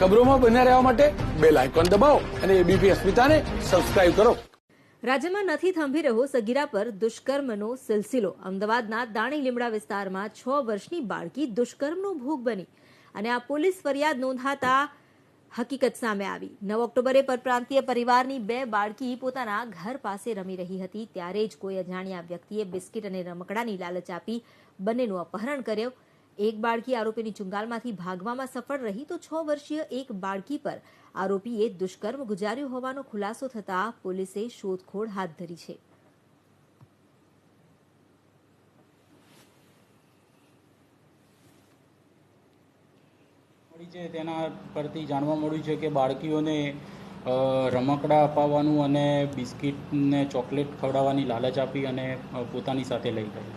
ખબરોમાં બન્યા રહેવા માટે બેલ આઇકોન દબાવો અને એબીપી અસ્મિતાને સબસ્ક્રાઇબ કરો. રાજ્યમાં નથી થંભી રહ્યો સગીરા પર દુષ્કર્મનો સિલસિલો. અમદાવાદના દાણી લીમડા વિસ્તારમાં 6 વર્ષની બાળકી દુષ્કર્મનો ભોગ બની અને આ પોલીસ ફરિયાદ નોંધાતા હકીકત સામે આવી. 9 ઓક્ટોબરે પરપ્રાંતીય પરિવારની 2 બાળકી પોતાના ઘર પાસે રમી રહી હતી ત્યારે જ કોઈ અજાણ્યા વ્યક્તિએ બિસ્કિટ અને રમકડાની લાલચ આપી બંનેનું અપહરણ કર્યું. એક બાળકી આરોપીની ચુંગાલમાંથી ભાગવામાં સફળ રહી તો 6 વર્ષીય એક બાળકી પર આરોપીએ દુષ્કર્મ ગુજાર્યું હોવાનો ખુલાસો થતા પોલીસે શોધખોળ હાથ ધરી છે. તેના પરથી જાણવા મળ્યું છે કે બાળકીઓને રમકડા અપાવવાનું અને બિસ્કિટ ને ચોકલેટ ખવડાવવાની લાલચ આપી અને પોતાની સાથે લઈ ગઈ.